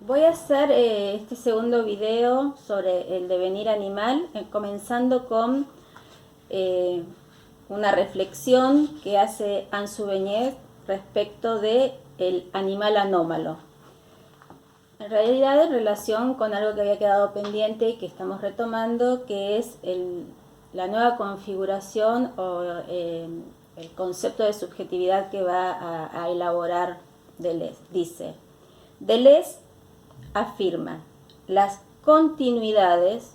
Voy a hacer este segundo video sobre el devenir animal, comenzando con una reflexión que hace Ansu Beñez respecto de el animal anómalo. En realidad, en relación con algo que había quedado pendiente y que estamos retomando, que es la nueva configuración o el concepto de subjetividad que va a elaborar Deleuze. Dice: Deleuze afirma las continuidades,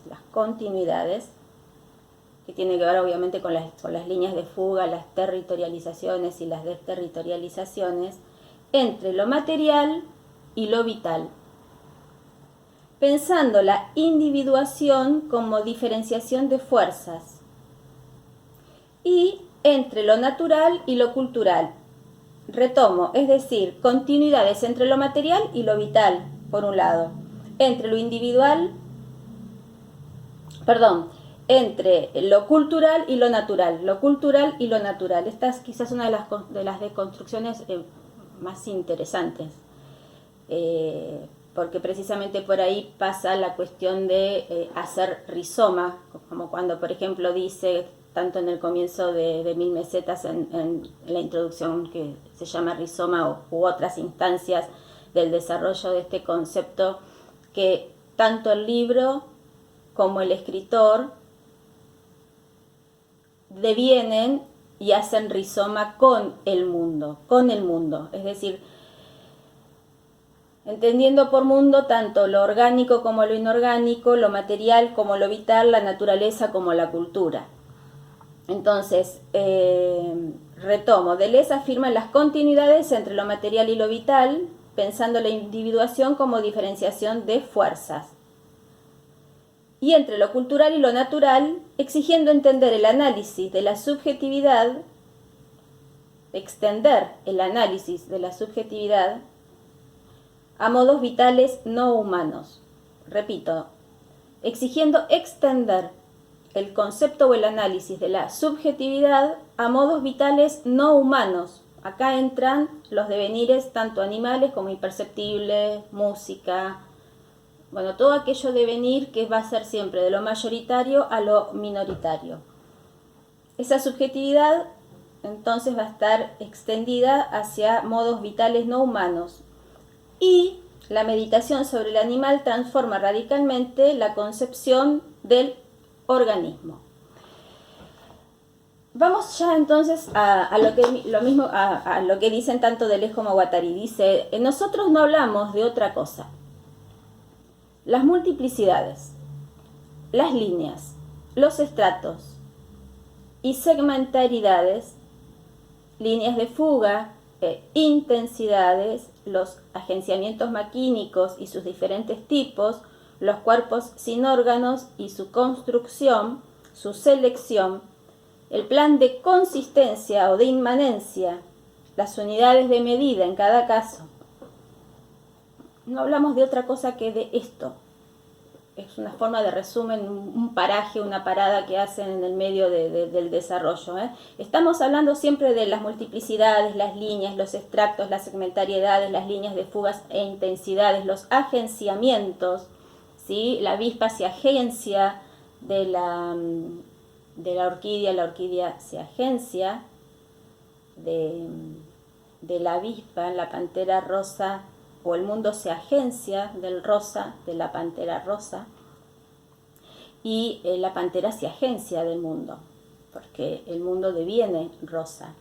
que tienen que ver obviamente con las líneas de fuga, las territorializaciones y las desterritorializaciones, entre lo material y lo vital, pensando la individuación como diferenciación de fuerzas, y entre lo natural y lo cultural. Retomo, es decir, continuidades entre lo material y lo vital, por un lado, entre lo individual, entre lo cultural y lo natural, Esta es quizás una de las deconstrucciones más interesantes, porque precisamente por ahí pasa la cuestión de hacer rizoma, como cuando, por ejemplo, dice, tanto en el comienzo de Mil Mesetas, en la introducción, que se llama rizoma, u otras instancias del desarrollo de este concepto, que tanto el libro como el escritor devienen y hacen rizoma con el mundo, es decir, entendiendo por mundo tanto lo orgánico como lo inorgánico, lo material como lo vital, la naturaleza como la cultura. Entonces, retomo, Deleuze afirma las continuidades entre lo material y lo vital, pensando la individuación como diferenciación de fuerzas, y entre lo cultural y lo natural, exigiendo entender el análisis de la subjetividad, extender el análisis de la subjetividad a modos vitales no humanos. Repito, exigiendo extender el concepto o el análisis de la subjetividad a modos vitales no humanos. Acá entran los devenires tanto animales como imperceptibles, música, bueno, todo aquello devenir que va a ser siempre de lo mayoritario a lo minoritario. Esa subjetividad entonces va a estar extendida hacia modos vitales no humanos. Y la meditación sobre el animal transforma radicalmente la concepción del organismo. Vamos ya entonces a lo que dicen tanto Deleuze como Guattari. Dice: nosotros no hablamos de otra cosa. Las multiplicidades, las líneas, los estratos y segmentaridades, líneas de fuga, intensidades, los agenciamientos maquínicos y sus diferentes tipos, los cuerpos sin órganos y su construcción, su selección, el plan de consistencia o de inmanencia, las unidades de medida en cada caso. No hablamos de otra cosa que de esto. Es una forma de resumen, un paraje, una parada que hacen en el medio del desarrollo. Estamos hablando siempre de las multiplicidades, las líneas, los extractos, las segmentariedades, las líneas de fugas e intensidades, los agenciamientos, ¿sí? La avispa se agencia de la orquídea se agencia de la avispa, la pantera rosa, o el mundo se agencia del rosa, de la pantera rosa, y la pantera se agencia del mundo, porque el mundo deviene rosa.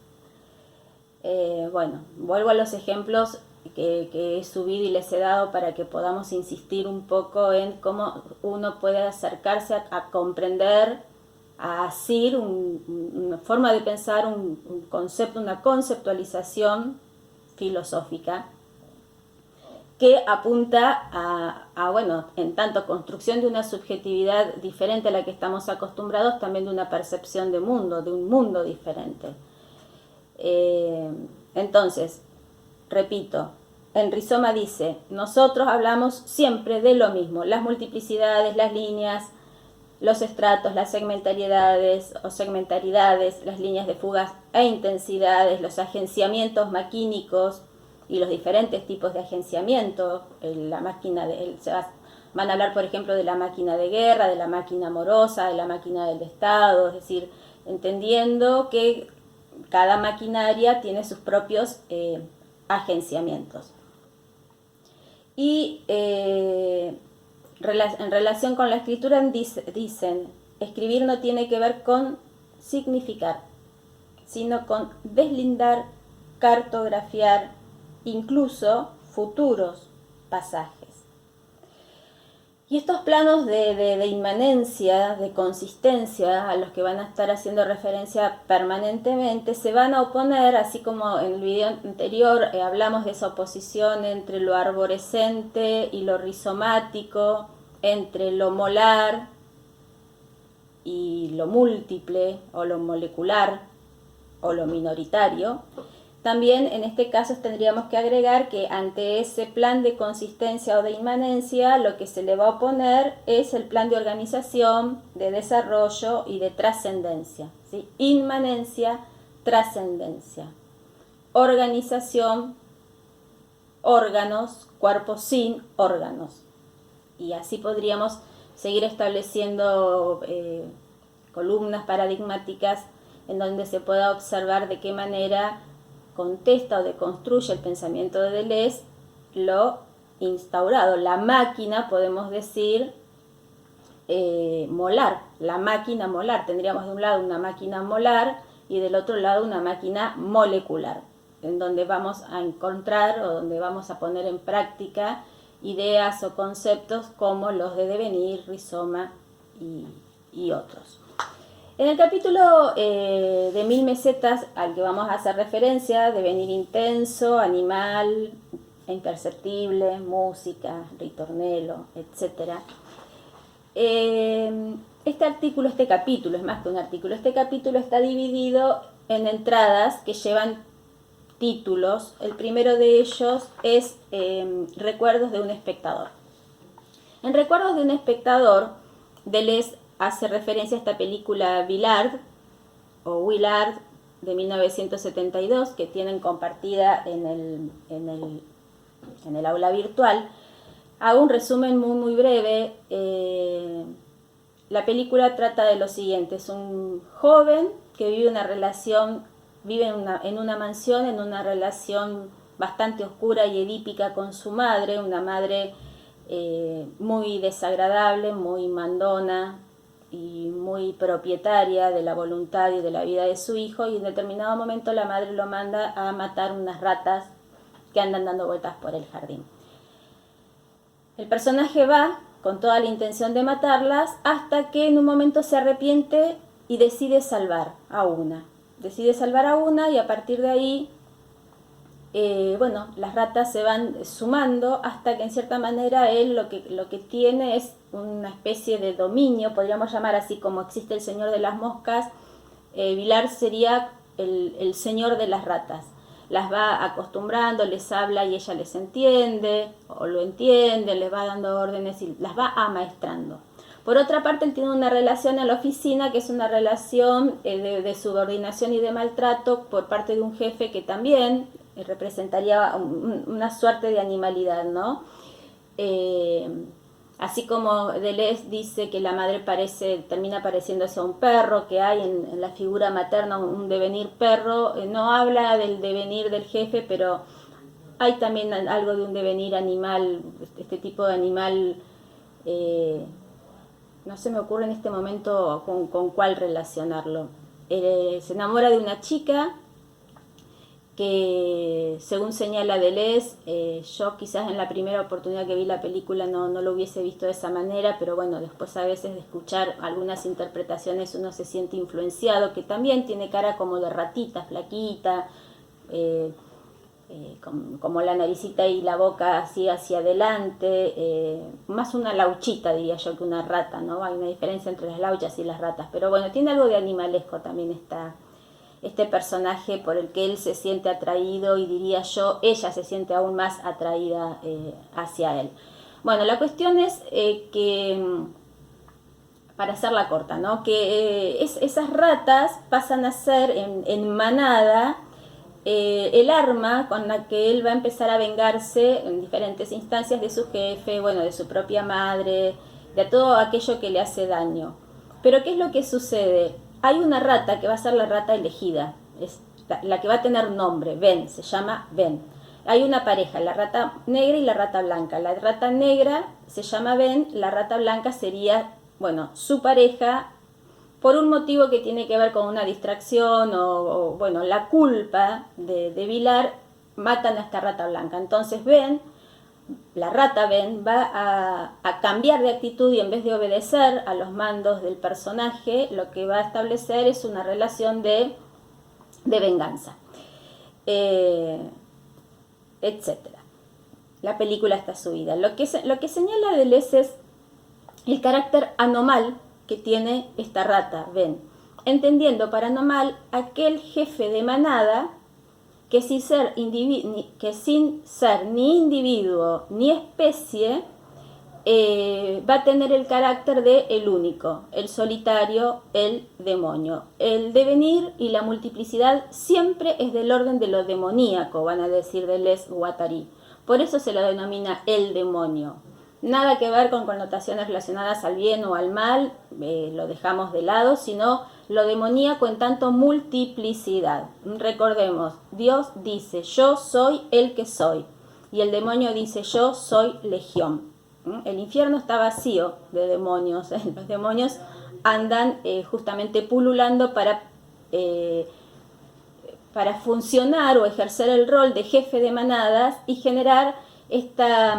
Bueno, vuelvo a los ejemplos que he subido y les he dado para que podamos insistir un poco en cómo uno puede acercarse a comprender, a asir una forma de pensar, un concepto, una conceptualización filosófica que apunta bueno, en tanto construcción de una subjetividad diferente a la que estamos acostumbrados, también de una percepción de mundo, de un mundo diferente. Entonces, repito, en Rizoma dice: nosotros hablamos siempre de lo mismo, las multiplicidades, las líneas, los estratos, las segmentariedades o segmentaridades, las líneas de fugas e intensidades, los agenciamientos maquínicos y los diferentes tipos de agenciamiento, la máquina van a hablar, por ejemplo, de la máquina de guerra, de la máquina amorosa, de la máquina del Estado, es decir, entendiendo que cada maquinaria tiene sus propios agenciamientos. Y en relación con la escritura dicen, escribir no tiene que ver con significar, sino con deslindar, cartografiar, incluso futuros pasajes. Y estos planos de inmanencia, de consistencia, a los que van a estar haciendo referencia permanentemente, se van a oponer, así como en el video anterior hablamos de esa oposición entre lo arborescente y lo rizomático, entre lo molar y lo múltiple, o lo molecular, o lo minoritario. También en este caso tendríamos que agregar que ante ese plan de consistencia o de inmanencia, lo que se le va a oponer es el plan de organización, de desarrollo y de trascendencia, ¿sí? Inmanencia, trascendencia. Organización, órganos, cuerpo sin órganos. Y así podríamos seguir estableciendo columnas paradigmáticas en donde se pueda observar de qué manera contesta o deconstruye el pensamiento de Deleuze lo instaurado. La máquina, podemos decir, molar, la máquina molar. Tendríamos de un lado una máquina molar y del otro lado una máquina molecular, en donde vamos a encontrar o donde vamos a poner en práctica ideas o conceptos como los de devenir, rizoma y otros. En el capítulo de 1000 mesetas al que vamos a hacer referencia, devenir intenso, animal, imperceptible, música, ritornelo, etc. Este capítulo, es más que un artículo, este capítulo está dividido en entradas que llevan títulos. El primero de ellos es Recuerdos de un espectador. En Recuerdos de un espectador, Deleuze hace referencia a esta película Willard de 1972 que tienen compartida en el aula virtual. Hago un resumen muy breve. La película trata de lo siguiente: es un joven que vive en una mansión, en una relación bastante oscura y edípica con su madre, una madre muy desagradable, muy mandona y muy propietaria de la voluntad y de la vida de su hijo, y en determinado momento la madre lo manda a matar unas ratas que andan dando vueltas por el jardín. El personaje va con toda la intención de matarlas hasta que en un momento se arrepiente y decide salvar a una. Y a partir de ahí, las ratas se van sumando hasta que en cierta manera él lo que tiene es una especie de dominio, podríamos llamar así como existe el señor de las moscas. Willard sería el señor de las ratas. Las va acostumbrando, les habla y ella les entiende, o lo entiende, les va dando órdenes y las va amaestrando. Por otra parte, él tiene una relación en la oficina que es una relación de subordinación y de maltrato por parte de un jefe que también representaría una suerte de animalidad, ¿no? Así como Deleuze dice que la madre termina pareciéndose a un perro, que hay en la figura materna un devenir perro, no habla del devenir del jefe, pero hay también algo de un devenir animal, este tipo de animal. No se me ocurre en este momento con cuál relacionarlo. Se enamora de una chica que, según señala Deleuze, yo quizás en la primera oportunidad que vi la película no lo hubiese visto de esa manera, pero bueno, después a veces de escuchar algunas interpretaciones uno se siente influenciado, que también tiene cara como de ratita, flaquita, como la naricita y la boca así hacia adelante, más una lauchita diría yo que una rata, ¿no? Hay una diferencia entre las lauchas y las ratas, pero bueno, tiene algo de animalesco también este personaje por el que él se siente atraído, y diría yo, ella se siente aún más atraída hacia él. Bueno, la cuestión es que, para hacerla corta, ¿no? Que esas ratas pasan a ser en manada el arma con la que él va a empezar a vengarse en diferentes instancias de su jefe, bueno, de su propia madre, de todo aquello que le hace daño. Pero ¿qué es lo que sucede? Hay una rata que va a ser la rata elegida, es la que va a tener nombre, Ben, se llama Ben. Hay una pareja, la rata negra y la rata blanca. La rata negra se llama Ben, la rata blanca sería, bueno, su pareja, por un motivo que tiene que ver con una distracción o bueno, la culpa de Vilar, matan a esta rata blanca. Entonces Ben, la rata Ben, va a cambiar de actitud y en vez de obedecer a los mandos del personaje, lo que va a establecer es una relación de venganza, etcétera. La película está subida. Lo que señala Deleuze es el carácter anormal que tiene esta rata, Ben, entendiendo por anormal aquel jefe de manada que sin ser ni individuo ni especie va a tener el carácter de el único, el solitario, el demonio. El devenir y la multiplicidad siempre es del orden de lo demoníaco, van a decir Deleuze-Guattari. Por eso se lo denomina el demonio. Nada que ver con connotaciones relacionadas al bien o al mal, lo dejamos de lado, sino lo demoníaco en tanto multiplicidad. Recordemos, Dios dice, yo soy el que soy, y el demonio dice, yo soy legión. El infierno está vacío de demonios, los demonios andan justamente pululando para funcionar o ejercer el rol de jefe de manadas y generar esta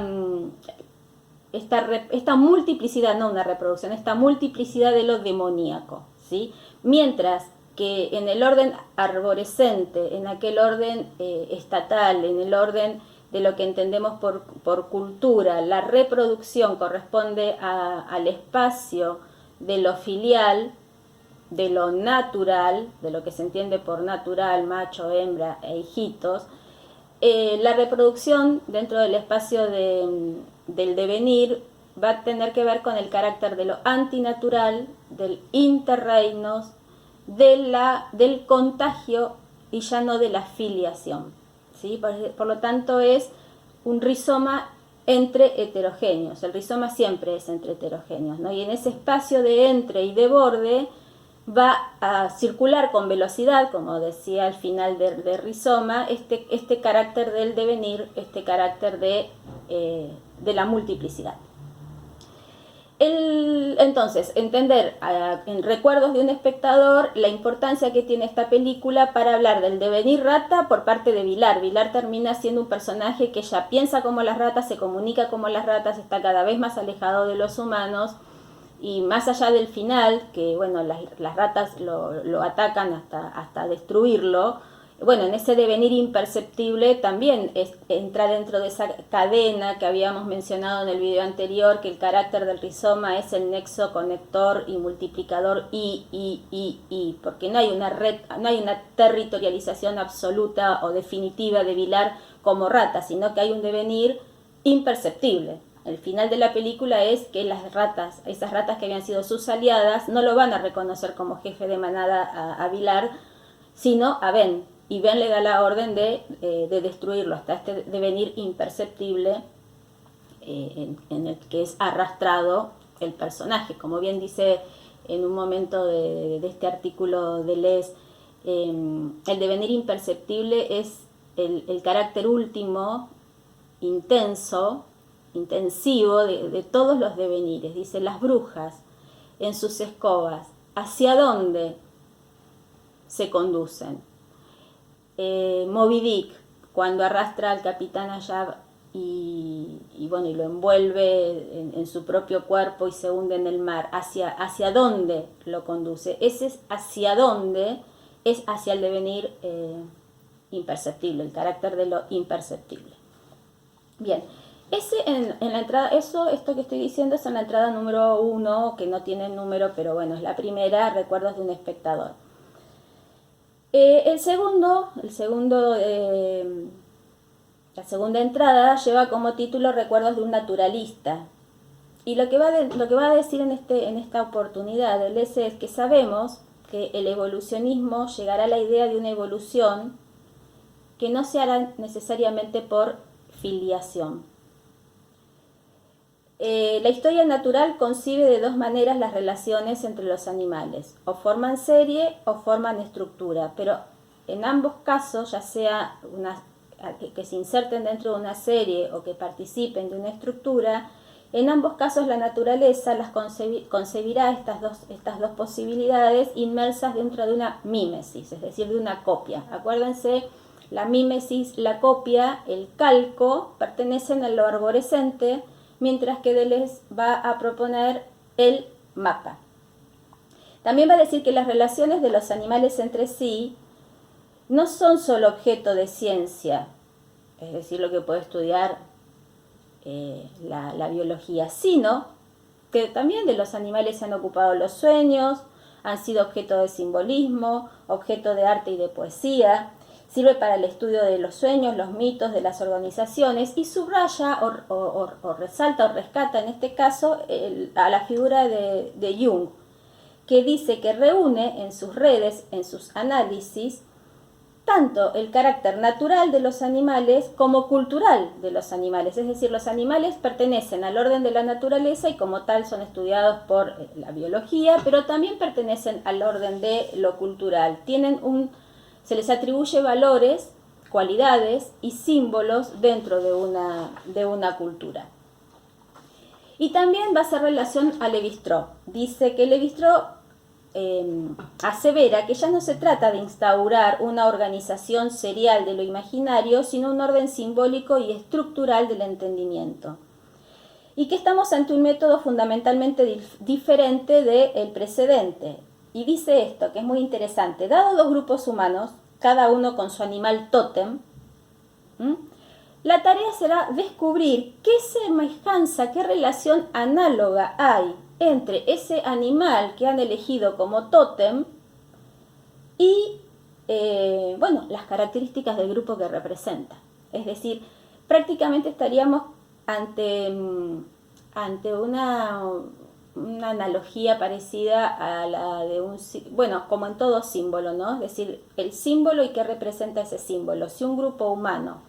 multiplicidad, no una reproducción, esta multiplicidad de lo demoníaco, ¿sí? Mientras que en el orden arborescente, en aquel orden estatal, en el orden de lo que entendemos por cultura, la reproducción corresponde al espacio de lo filial, de lo natural, de lo que se entiende por natural, macho, hembra e hijitos. La reproducción dentro del espacio del devenir va a tener que ver con el carácter de lo antinatural, del interreinos, del contagio y ya no de la filiación, ¿sí? Por lo tanto es un rizoma entre heterogéneos. El rizoma siempre es entre heterogéneos, ¿no? Y en ese espacio de entre y de borde va a circular con velocidad, como decía al final de rizoma, este carácter del devenir, este carácter de la multiplicidad. Entonces, entender en recuerdos de un espectador la importancia que tiene esta película para hablar del devenir rata por parte de Vilar. Vilar termina siendo un personaje que ya piensa como las ratas, se comunica como las ratas, está cada vez más alejado de los humanos. Y más allá del final, que bueno, las ratas lo atacan hasta destruirlo, bueno, en ese devenir imperceptible también entra dentro de esa cadena que habíamos mencionado en el video anterior, que el carácter del rizoma es el nexo conector y multiplicador porque no hay una territorialización absoluta o definitiva de Vilar como rata, sino que hay un devenir imperceptible. El final de la película es que esas ratas que habían sido sus aliadas, no lo van a reconocer como jefe de manada a Vilar, sino a Ben. Y Ben le da la orden de destruirlo hasta este devenir imperceptible en el que es arrastrado el personaje. Como bien dice en un momento de este artículo de Deleuze, el devenir imperceptible es el carácter último, intensivo de todos los devenires. Dice, las brujas en sus escobas, ¿hacia dónde se conducen? Moby Dick, cuando arrastra al capitán Ahab y lo envuelve en su propio cuerpo y se hunde en el mar, ¿hacia dónde lo conduce? Ese es hacia dónde, es hacia el devenir imperceptible, el carácter de lo imperceptible. Bien, en la entrada, esto que estoy diciendo es en la entrada número 1, que no tiene número, pero bueno, es la primera, recuerdos de un espectador. La segunda entrada lleva como título Recuerdos de un naturalista. Y lo que va a decir en esta oportunidad Deleuze es que sabemos que el evolucionismo llegará a la idea de una evolución que no se harán necesariamente por filiación. La historia natural concibe de dos maneras las relaciones entre los animales, o forman serie o forman estructura, pero en ambos casos, ya sea que se inserten dentro de una serie o que participen de una estructura, en ambos casos la naturaleza las concebirá estas dos posibilidades inmersas dentro de una mímesis, es decir, de una copia. Acuérdense, la mímesis, la copia, el calco, pertenecen a lo arborescente, mientras que Deleuze va a proponer el mapa. También va a decir que las relaciones de los animales entre sí no son solo objeto de ciencia, es decir, lo que puede estudiar la biología, sino que también de los animales se han ocupado los sueños, han sido objeto de simbolismo, objeto de arte y de poesía, sirve para el estudio de los sueños, los mitos, de las organizaciones, y subraya o resalta o rescata en este caso a la figura de Jung, que dice que reúne en sus redes, en sus análisis, tanto el carácter natural de los animales como cultural de los animales. Es decir, los animales pertenecen al orden de la naturaleza y como tal son estudiados por la biología, pero también pertenecen al orden de lo cultural. Se les atribuye valores, cualidades y símbolos dentro de una cultura. Y también va a hacer relación a Lévi-Strauss. Dice que Lévi-Strauss asevera que ya no se trata de instaurar una organización serial de lo imaginario, sino un orden simbólico y estructural del entendimiento. Y que estamos ante un método fundamentalmente diferente del precedente. Y dice esto, que es muy interesante. Dado dos grupos humanos, cada uno con su animal tótem, la tarea será descubrir qué semejanza, qué relación análoga hay entre ese animal que han elegido como tótem y las características del grupo que representa. Es decir, prácticamente estaríamos ante una analogía parecida a la de como en todo símbolo, ¿no? Es decir, el símbolo y qué representa ese símbolo. Si un grupo humano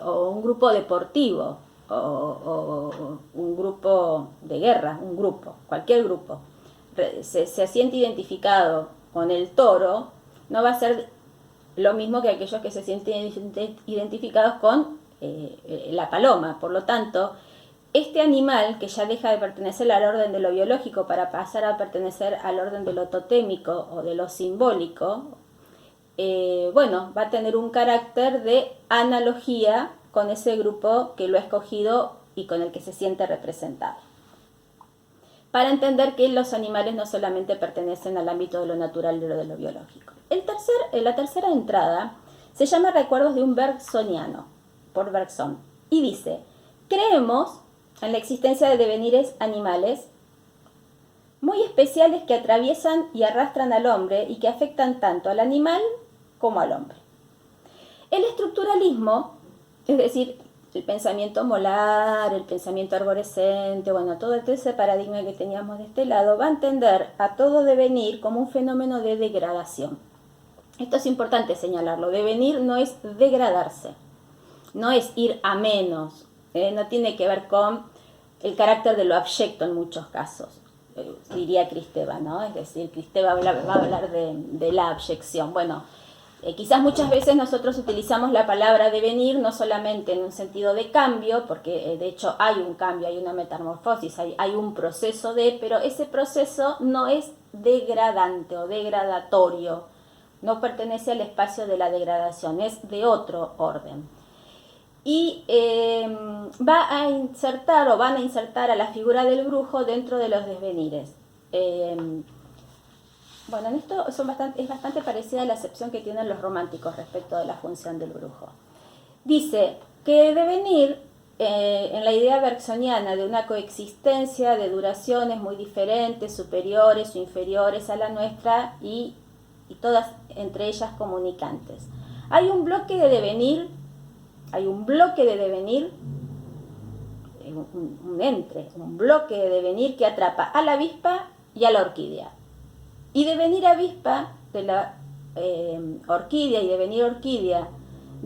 o un grupo deportivo o un grupo de guerra, cualquier grupo, se siente identificado con el toro, no va a ser lo mismo que aquellos que se sienten identificados con la paloma. Por lo tanto, este animal, que ya deja de pertenecer al orden de lo biológico para pasar a pertenecer al orden de lo totémico o de lo simbólico, va a tener un carácter de analogía con ese grupo que lo ha escogido y con el que se siente representado. Para entender que los animales no solamente pertenecen al ámbito de lo natural y de lo biológico. La tercera entrada se llama Recuerdos de un Bergsoniano, por Bergson, y dice: creemos en la existencia de devenires animales muy especiales que atraviesan y arrastran al hombre y que afectan tanto al animal como al hombre. El estructuralismo, es decir, el pensamiento molar, el pensamiento arborescente, todo ese paradigma que teníamos de este lado, va a entender a todo devenir como un fenómeno de degradación. Esto es importante señalarlo. Devenir no es degradarse, no es ir a menos, no tiene que ver con el carácter de lo abyecto en muchos casos, diría Kristeva, ¿no? Es decir, Kristeva va a hablar de la abyección. Quizás muchas veces nosotros utilizamos la palabra devenir no solamente en un sentido de cambio, porque de hecho hay un cambio, hay una metamorfosis, hay un proceso pero ese proceso no es degradante o degradatorio, no pertenece al espacio de la degradación, es de otro orden. Y van a insertar a la figura del brujo dentro de los desvenires. En esto es bastante parecida a la acepción que tienen los románticos respecto de la función del brujo. Dice que devenir, en la idea bergsoniana de una coexistencia de duraciones muy diferentes, superiores o inferiores a la nuestra y todas entre ellas comunicantes. Hay un bloque de devenir, un bloque de devenir que atrapa a la avispa y a la orquídea. Y devenir avispa de la orquídea y devenir orquídea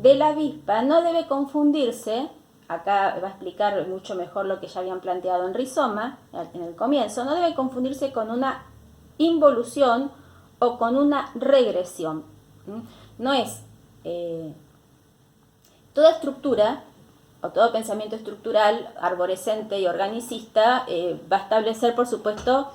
de la avispa no debe confundirse, acá va a explicar mucho mejor lo que ya habían planteado en Rizoma, en el comienzo, no debe confundirse con una involución o con una regresión. No es toda estructura o todo pensamiento estructural, arborescente y organicista va a establecer, por supuesto,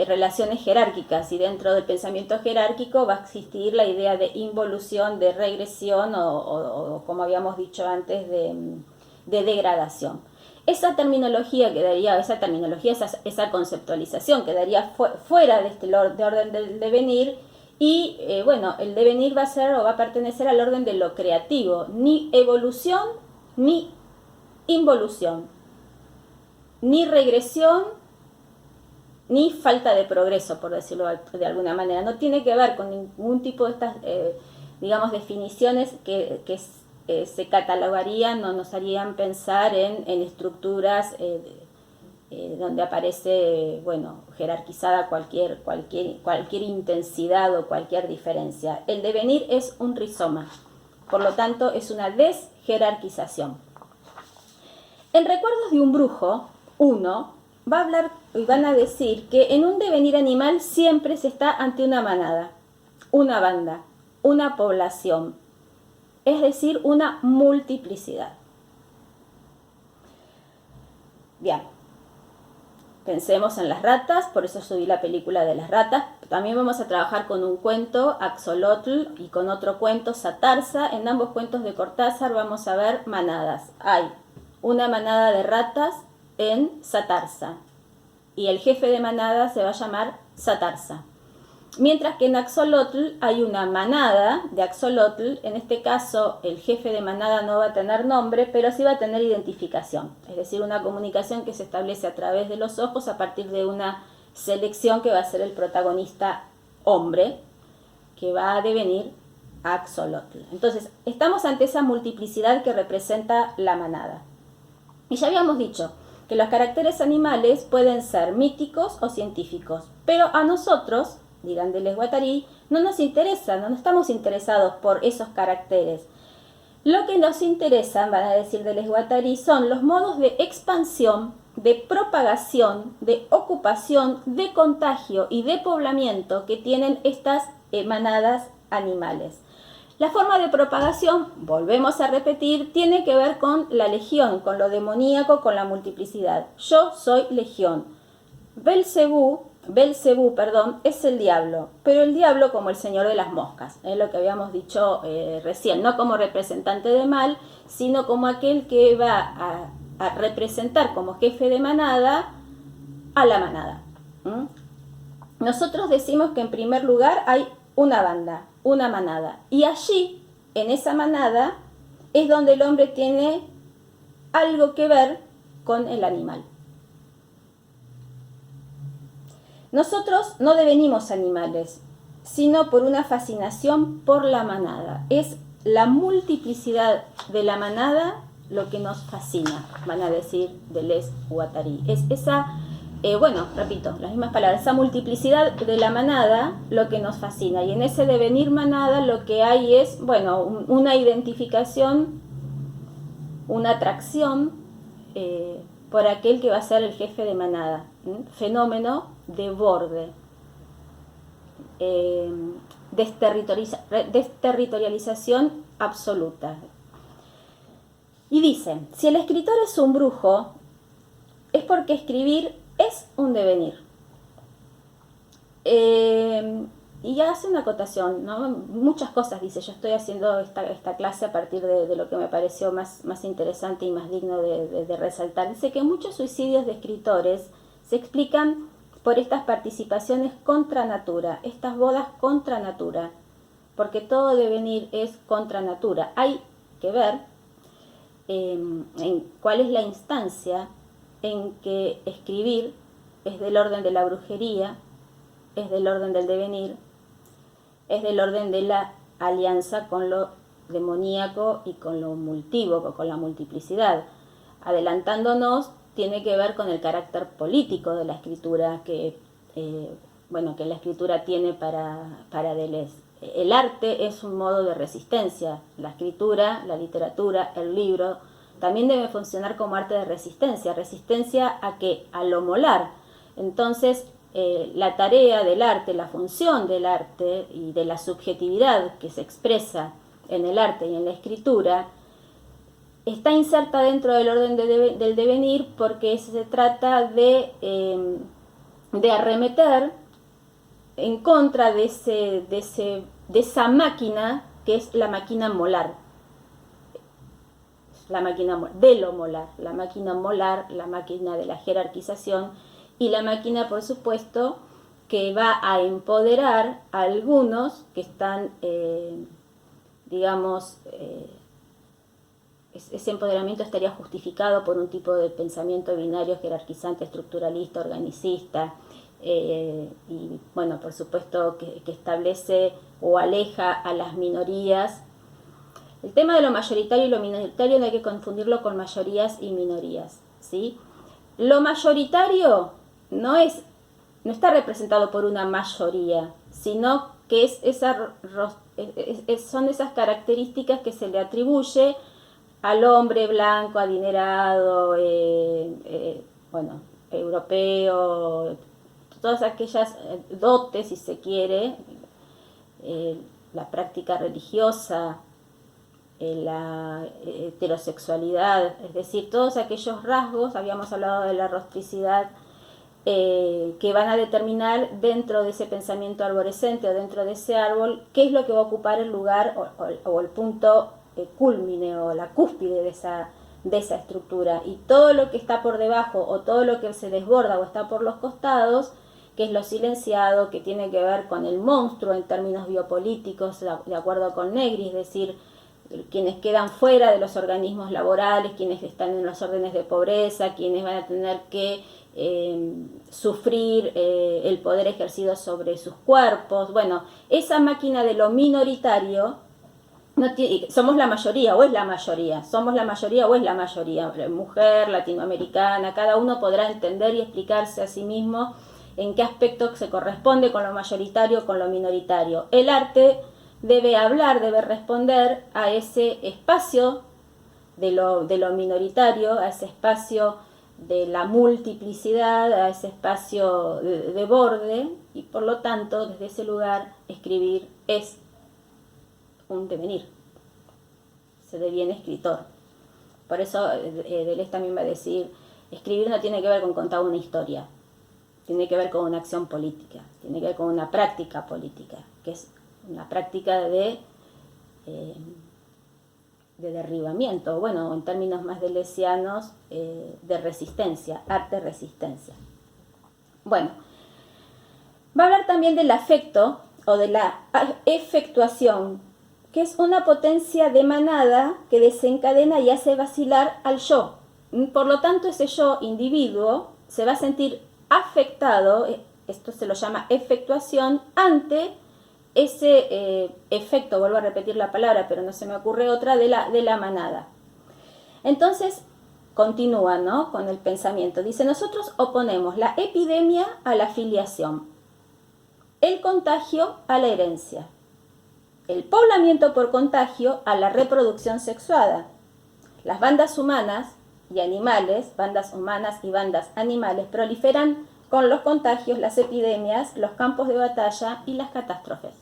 relaciones jerárquicas, y dentro del pensamiento jerárquico va a existir la idea de involución, de regresión o como habíamos dicho antes, de degradación. Esa terminología quedaría, esa conceptualización quedaría fuera de este orden del devenir, y bueno, el devenir va a ser o va a pertenecer al orden de lo creativo, ni evolución ni involución, ni regresión ni falta de progreso, por decirlo de alguna manera. No tiene que ver con ningún tipo de estas, digamos, definiciones que se catalogarían o nos harían pensar en estructuras donde aparece, bueno, jerarquizada cualquier intensidad o cualquier diferencia. El devenir es un rizoma, por lo tanto es una desjerarquización. En Recuerdos de un brujo, uno va a hablar y van a decir que en un devenir animal siempre se está ante una manada, una banda, una población, es decir, una multiplicidad. Bien, pensemos en las ratas, por eso subí la película de las ratas. También vamos a trabajar con un cuento, Axolotl, y con otro cuento, Satarsa. En ambos cuentos de Cortázar vamos a ver manadas. Hay una manada de ratas en Satarsa, y el jefe de manada se va a llamar Satarsa. Mientras que en Axolotl hay una manada de Axolotl, en este caso el jefe de manada no va a tener nombre, pero sí va a tener identificación, es decir, una comunicación que se establece a través de los ojos a partir de una selección que va a ser el protagonista hombre, que va a devenir Axolotl. Entonces, estamos ante esa multiplicidad que representa la manada. Y ya habíamos dicho que los caracteres animales pueden ser míticos o científicos, pero a nosotros, dirán Deleuze-Guattari, no nos interesa, no estamos interesados por esos caracteres. Lo que nos interesa, van a decir Deleuze-Guattari, son los modos de expansión, de propagación, de ocupación, de contagio y de poblamiento que tienen estas manadas animales. La forma de propagación, volvemos a repetir, tiene que ver con la legión, con lo demoníaco, con la multiplicidad. Yo soy legión. Belcebú, es el diablo, pero el diablo como el señor de las moscas, es lo que habíamos dicho recién, no como representante de mal, sino como aquel que va a representar como jefe de manada a la manada. Nosotros decimos que en primer lugar hay una banda, una manada, y allí, en esa manada, es donde el hombre tiene algo que ver con el animal. Nosotros no devenimos animales, sino por una fascinación por la manada. Es la multiplicidad de la manada lo que nos fascina, van a decir Deleuze-Guattari. Es esa, bueno, repito, las mismas palabras, esa multiplicidad de la manada lo que nos fascina. Y en ese devenir manada lo que hay es, bueno, una identificación, una atracción por aquel que va a ser el jefe de manada. Fenómeno de borde, desterritorialización absoluta. Y dice, si el escritor es un brujo, es porque escribir es un devenir. Y hace una acotación, ¿no? Muchas cosas, dice, yo estoy haciendo esta clase a partir de lo que me pareció más interesante y más digno de resaltar. Dice que muchos suicidios de escritores se explican por estas participaciones contra natura, estas bodas contra natura, porque todo devenir es contra natura. Hay que ver en cuál es la instancia en que escribir es del orden de la brujería, es del orden del devenir, es del orden de la alianza con lo demoníaco y con lo multívoco, con la multiplicidad. Adelantándonos, tiene que ver con el carácter político de la escritura que la escritura tiene para Deleuze. el arte es un modo de resistencia. La escritura, la literatura, el libro, también debe funcionar como arte de resistencia. ¿Resistencia a qué? A lo molar. Entonces, la tarea del arte, la función del arte y de la subjetividad que se expresa en el arte y en la escritura, está inserta dentro del orden del devenir porque se trata de arremeter en contra de esa máquina que es la máquina molar. La máquina de lo molar, la máquina de la jerarquización y la máquina, por supuesto, que va a empoderar a algunos que están, ese empoderamiento estaría justificado por un tipo de pensamiento binario, jerarquizante, estructuralista, organicista, y bueno, por supuesto que establece o aleja a las minorías. El tema de lo mayoritario y lo minoritario no hay que confundirlo con mayorías y minorías, ¿sí? Lo mayoritario no está representado por una mayoría, sino que son esas características que se le atribuye al hombre blanco, adinerado, europeo, todas aquellas dotes, si se quiere, la práctica religiosa, la heterosexualidad, es decir, todos aquellos rasgos, habíamos hablado de la rostricidad, que van a determinar dentro de ese pensamiento arborescente o dentro de ese árbol qué es lo que va a ocupar el lugar o el punto cúlmine o la cúspide de esa estructura, y todo lo que está por debajo o todo lo que se desborda o está por los costados, que es lo silenciado, que tiene que ver con el monstruo en términos biopolíticos, de acuerdo con Negri, es decir, quienes quedan fuera de los organismos laborales, quienes están en los órdenes de pobreza, quienes van a tener que sufrir el poder ejercido sobre sus cuerpos. Bueno, esa máquina de lo minoritario, somos la mayoría o es la mayoría, somos la mayoría o es la mayoría, mujer, latinoamericana, cada uno podrá entender y explicarse a sí mismo en qué aspecto se corresponde con lo mayoritario, con lo minoritario. El arte debe hablar, debe responder a ese espacio de lo minoritario, a ese espacio de la multiplicidad, a ese espacio de borde, y por lo tanto, desde ese lugar, escribir es un devenir. Se deviene escritor. Por eso Deleuze también va a decir, escribir no tiene que ver con contar una historia, tiene que ver con una acción política, tiene que ver con una práctica política, que es una práctica de derribamiento, bueno, en términos más deleuzianos, de resistencia, arte-resistencia. Bueno, va a hablar también del afecto o de la efectuación, que es una potencia de manada que desencadena y hace vacilar al yo. Por lo tanto, ese yo individuo se va a sentir afectado, esto se lo llama efectuación, ante ese efecto, vuelvo a repetir la palabra, pero no se me ocurre otra, de la manada. Entonces, continúa, ¿no?, con el pensamiento. Dice, nosotros oponemos la epidemia a la filiación, el contagio a la herencia, el poblamiento por contagio a la reproducción sexuada. Las bandas humanas y animales, bandas humanas y bandas animales, proliferan con los contagios, las epidemias, los campos de batalla y las catástrofes.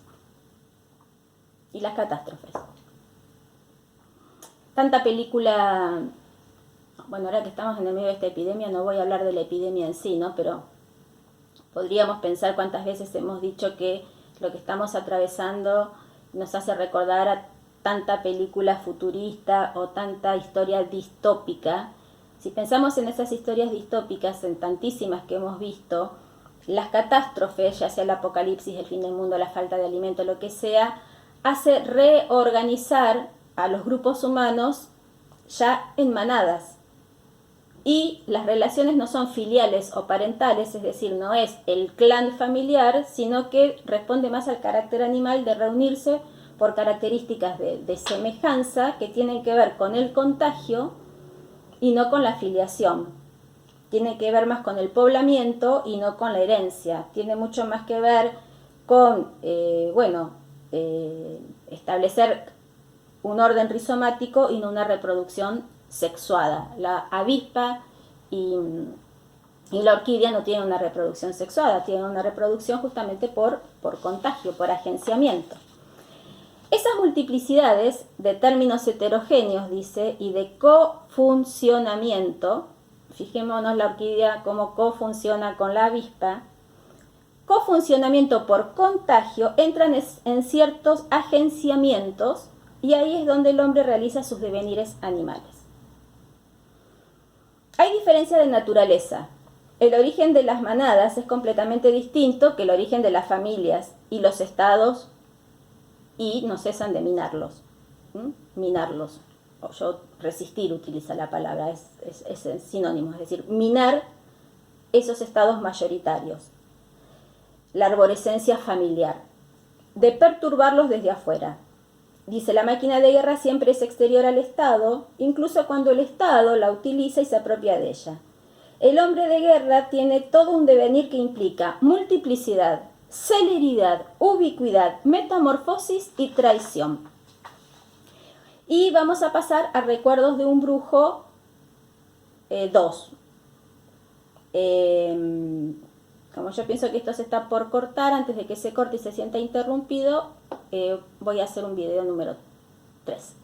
Tanta película, bueno, ahora que estamos en el medio de esta epidemia, no voy a hablar de la epidemia en sí, ¿no? Pero podríamos pensar cuántas veces hemos dicho que lo que estamos atravesando nos hace recordar a tanta película futurista o tanta historia distópica. Si pensamos en esas historias distópicas, en tantísimas que hemos visto, las catástrofes, ya sea el apocalipsis, el fin del mundo, la falta de alimento, lo que sea, hace reorganizar a los grupos humanos ya en manadas. Y las relaciones no son filiales o parentales, es decir, no es el clan familiar, sino que responde más al carácter animal de reunirse por características de semejanza que tienen que ver con el contagio y no con la filiación. Tiene que ver más con el poblamiento y no con la herencia. Tiene mucho más que ver con, establecer un orden rizomático y no una reproducción sexuada. La avispa y la orquídea no tienen una reproducción sexuada, tienen una reproducción justamente por contagio, por agenciamiento. Esas multiplicidades de términos heterogéneos, dice, y de cofuncionamiento, fijémonos la orquídea cómo cofunciona con la avispa, cofuncionamiento por contagio, entran en ciertos agenciamientos y ahí es donde el hombre realiza sus devenires animales. Hay diferencia de naturaleza. El origen de las manadas es completamente distinto que el origen de las familias y los estados, y no cesan de minarlos. Minarlos. O yo resistir utiliza la palabra, es sinónimo, es decir, minar esos estados mayoritarios. La arborescencia familiar, de perturbarlos desde afuera. Dice, la máquina de guerra siempre es exterior al Estado, incluso cuando el Estado la utiliza y se apropia de ella. El hombre de guerra tiene todo un devenir que implica multiplicidad, celeridad, ubicuidad, metamorfosis y traición. Y vamos a pasar a Recuerdos de un brujo 2. Como yo pienso que esto se está por cortar, antes de que se corte y se sienta interrumpido, voy a hacer un video número 3.